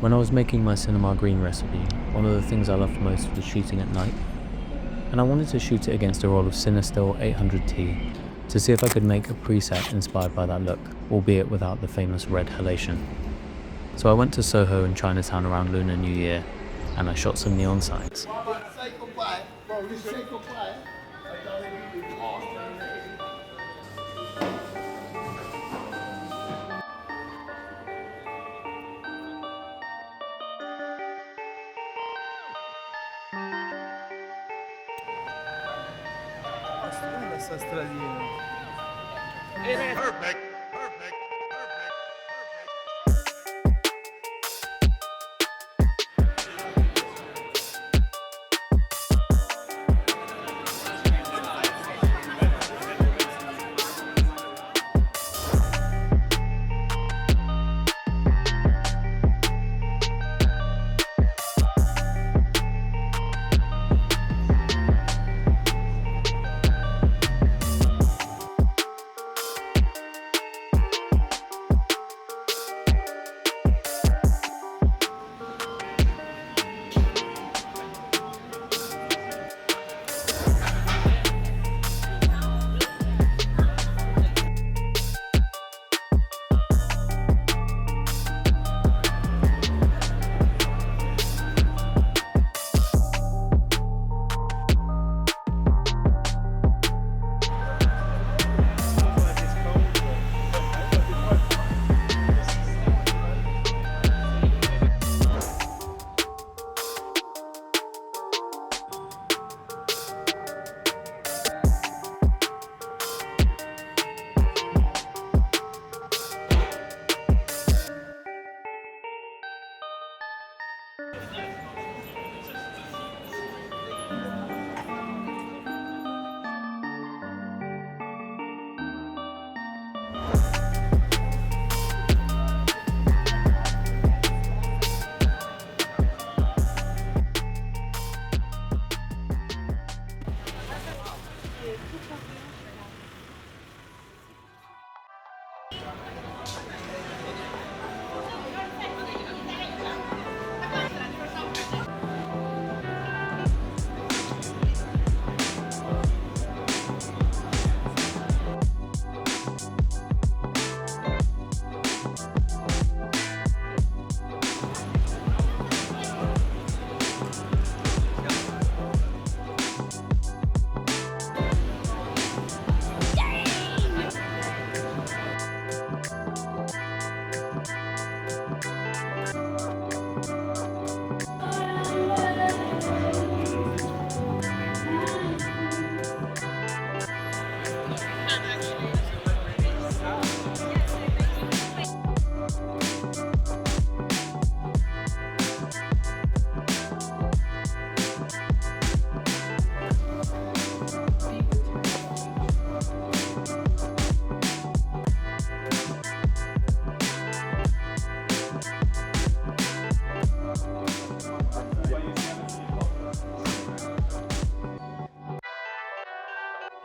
When I was making my cinema green recipe, one of the things I loved most was shooting at night, and I wanted to shoot it against a roll of CineStill 800T to see if I could make a preset inspired by that look, albeit without the famous red halation. So I went to Soho in Chinatown around Lunar New Year, and I shot some neon signs. Perfect.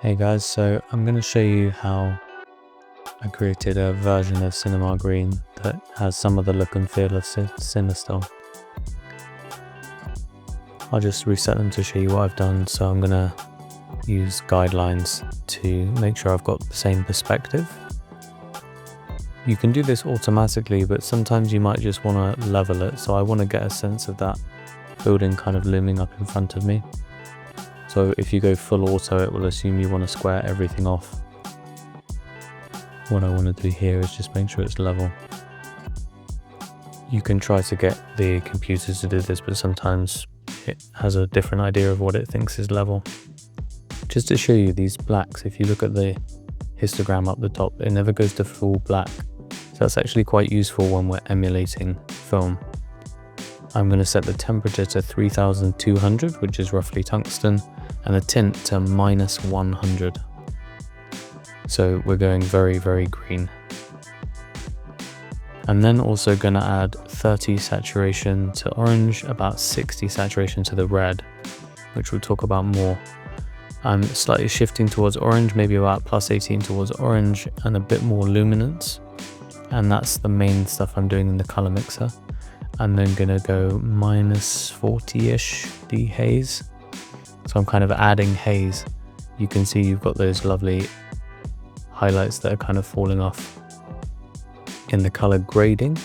Hey guys, so I'm going to show you how I created a version of Cinema Green that has some of the look and feel of CineStill. I'll just reset them to show you what I've done, so I'm going to use guidelines to make sure I've got the same perspective. You can do this automatically, but sometimes you might just want to level it, so I want to get a sense of that building kind of looming up in front of me. So if you go full auto, it will assume you want to square everything off. What I want to do here is just make sure it's level. You can try to get the computer to do this, but sometimes it has a different idea of what it thinks is level. Just to show you these blacks, if you look at the histogram up the top, it never goes to full black. So that's actually quite useful when we're emulating film. I'm going to set the temperature to 3200, which is roughly tungsten, and the tint to -100. So we're going very, very green. I'm then also going to add 30 saturation to orange, about 60 saturation to the red, which we'll talk about more. I'm slightly shifting towards orange, maybe about +18 towards orange, and a bit more luminance. And that's the main stuff I'm doing in the color mixer. I'm then gonna go minus 40-ish dehaze. So I'm kind of adding haze. You can see you've got those lovely highlights that are kind of falling off. In the color grading,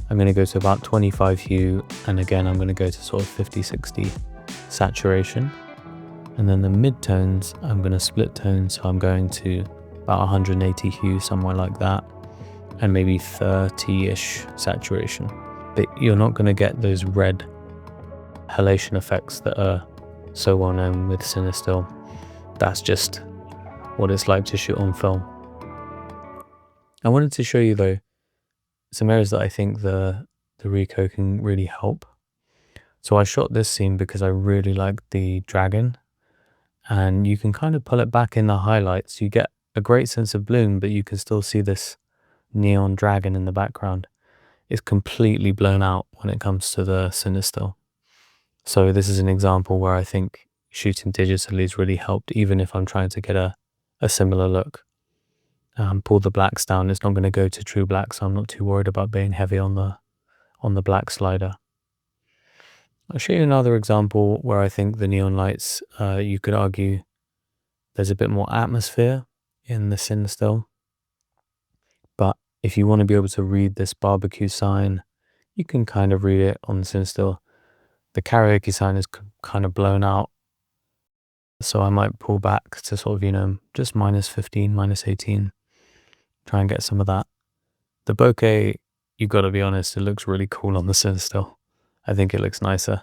I'm going to go to about 25 hue, and again I'm going to go to sort of 50-60 saturation. And then the midtones, I'm going to split tone, so I'm going to about 180 hue, somewhere like that, and maybe 30-ish saturation. But you're not going to get those red halation effects that are so well known with CineStill. That's just what it's like to shoot on film. I wanted to show you though some areas that I think the Ricoh can really help. So I shot this scene because I really like the dragon, and you can kind of pull it back in the highlights. You get a great sense of bloom, but you can still see this neon dragon in the background. It's completely blown out when it comes to the CineStill. So this is an example where I think shooting digitally has really helped, even if I'm trying to get a similar look. Pull the blacks down. It's not going to go to true black, so I'm not too worried about being heavy on the black slider. I'll show you another example where I think the neon lights, you could argue there's a bit more atmosphere in the CineStill. But if you want to be able to read this barbecue sign, you can kind of read it on the CineStill. The karaoke sign is kind of blown out, so I might pull back to sort of, just minus 15, minus 18. Try and get some of that. The bokeh, you've got to be honest, it looks really cool on the CineStill. I think it looks nicer.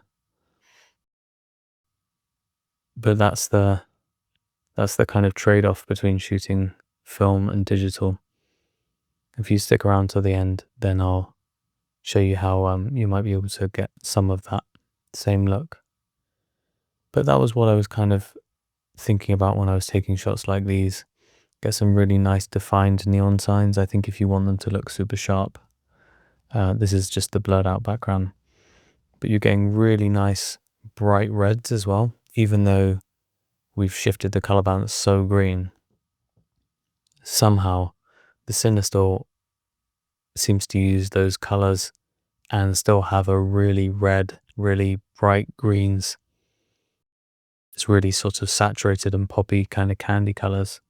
But that's the kind of trade-off between shooting film and digital. If you stick around till the end, then I'll show you how you might be able to get some of that same look. But that was what I was kind of thinking about when I was taking shots like these. Get some really nice defined neon signs. I think if you want them to look super sharp, this is just the blurred out background. But you're getting really nice bright reds as well, even though we've shifted the color balance so green. Somehow the CineStill seems to use those colors and still have a really red, really bright greens. It's really sort of saturated and poppy kind of candy colors.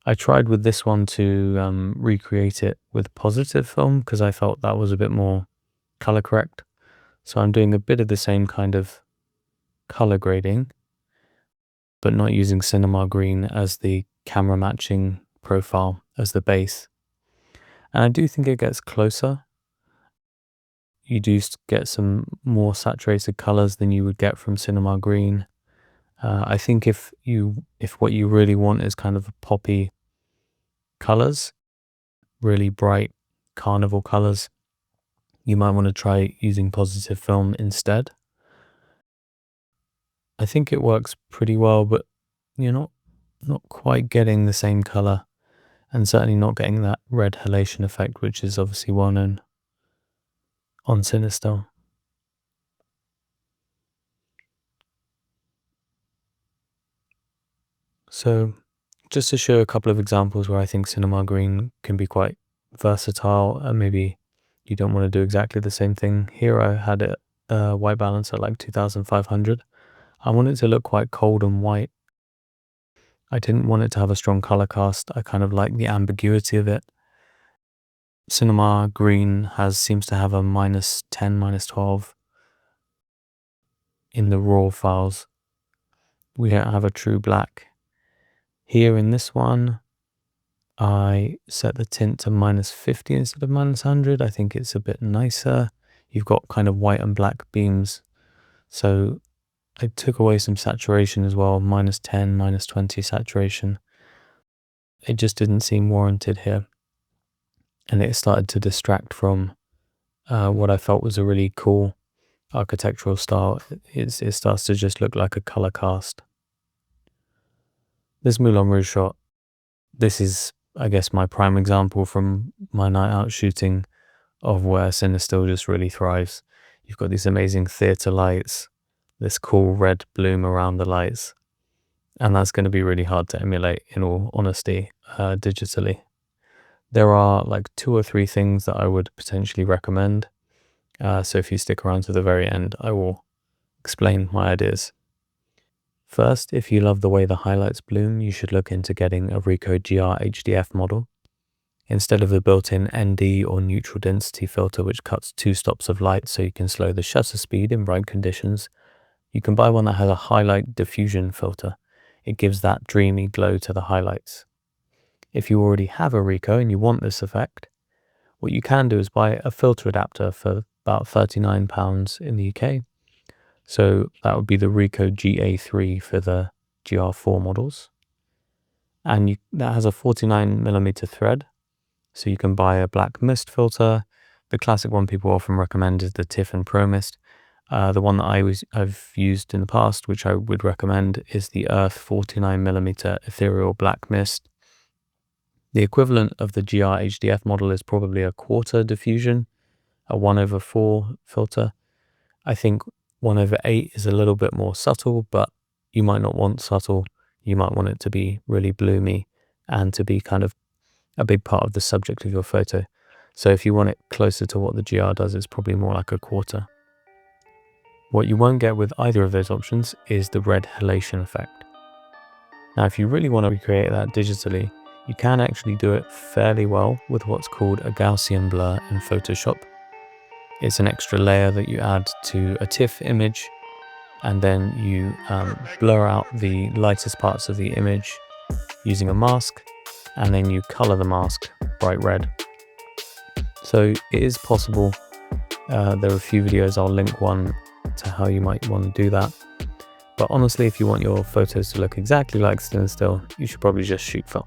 I tried with this one to recreate it with positive film because I felt that was a bit more color correct. So I'm doing a bit of the same kind of color grading, but not using cinema green as the camera matching profile as the base. And I do think it gets closer. You do get some more saturated colors than you would get from cinema green. I think if what you really want is kind of poppy colors, really bright carnival colors, you might want to try using positive film instead. I think it works pretty well, but you're not quite getting the same color, and certainly not getting that red halation effect, which is obviously well known on CineStill. So just to show a couple of examples where I think cinema green can be quite versatile, and maybe you don't want to do exactly the same thing. Here I had a white balance at like 2500. I want it to look quite cold and white. I didn't want it to have a strong color cast. I kind of like the ambiguity of it. Cinema green seems to have a minus 10, minus 12 in the raw files. We don't have a true black. Here in this one, I set the tint to minus 50 instead of minus 100. I think it's a bit nicer. You've got kind of white and black beams. So I took away some saturation as well, minus 10, minus 20 saturation. It just didn't seem warranted here. And it started to distract from what I felt was a really cool architectural style. It starts to just look like a color cast. This Moulin Rouge shot, this is, I guess, my prime example from my night out shooting of where CineStill just really thrives. You've got these amazing theater lights, this cool red bloom around the lights, and that's going to be really hard to emulate, in all honesty, digitally. There are like 2 or 3 things that I would potentially recommend. So if you stick around to the very end, I will explain my ideas. First, if you love the way the highlights bloom, you should look into getting a Ricoh GR HDF model. Instead of the built-in ND or neutral density filter which cuts 2 stops of light so you can slow the shutter speed in bright conditions, you can buy one that has a highlight diffusion filter. It gives that dreamy glow to the highlights. If you already have a Ricoh and you want this effect, what you can do is buy a filter adapter for about £39 in the UK. So that would be the Ricoh GA3 for the GR4 models. And that has a 49mm thread. So you can buy a black mist filter. The classic one people often recommend is the Tiffin Pro Mist. The one that I've used in the past, which I would recommend, is the Earth 49mm ethereal black mist. The equivalent of the GR HDF model is probably a quarter diffusion, a 1/4 filter. I think 1/8 is a little bit more subtle, but you might not want subtle. You might want it to be really bloomy and to be kind of a big part of the subject of your photo. So if you want it closer to what the GR does, it's probably more like a quarter. What you won't get with either of those options is the red halation effect. Now, if you really want to recreate that digitally, you can actually do it fairly well with what's called a Gaussian blur in Photoshop. It's an extra layer that you add to a TIFF image, and then you blur out the lightest parts of the image using a mask, and then you color the mask bright red. So it is possible. There are a few videos, I'll link one to how you might want to do that. But honestly, if you want your photos to look exactly like CineStill, you should probably just shoot film.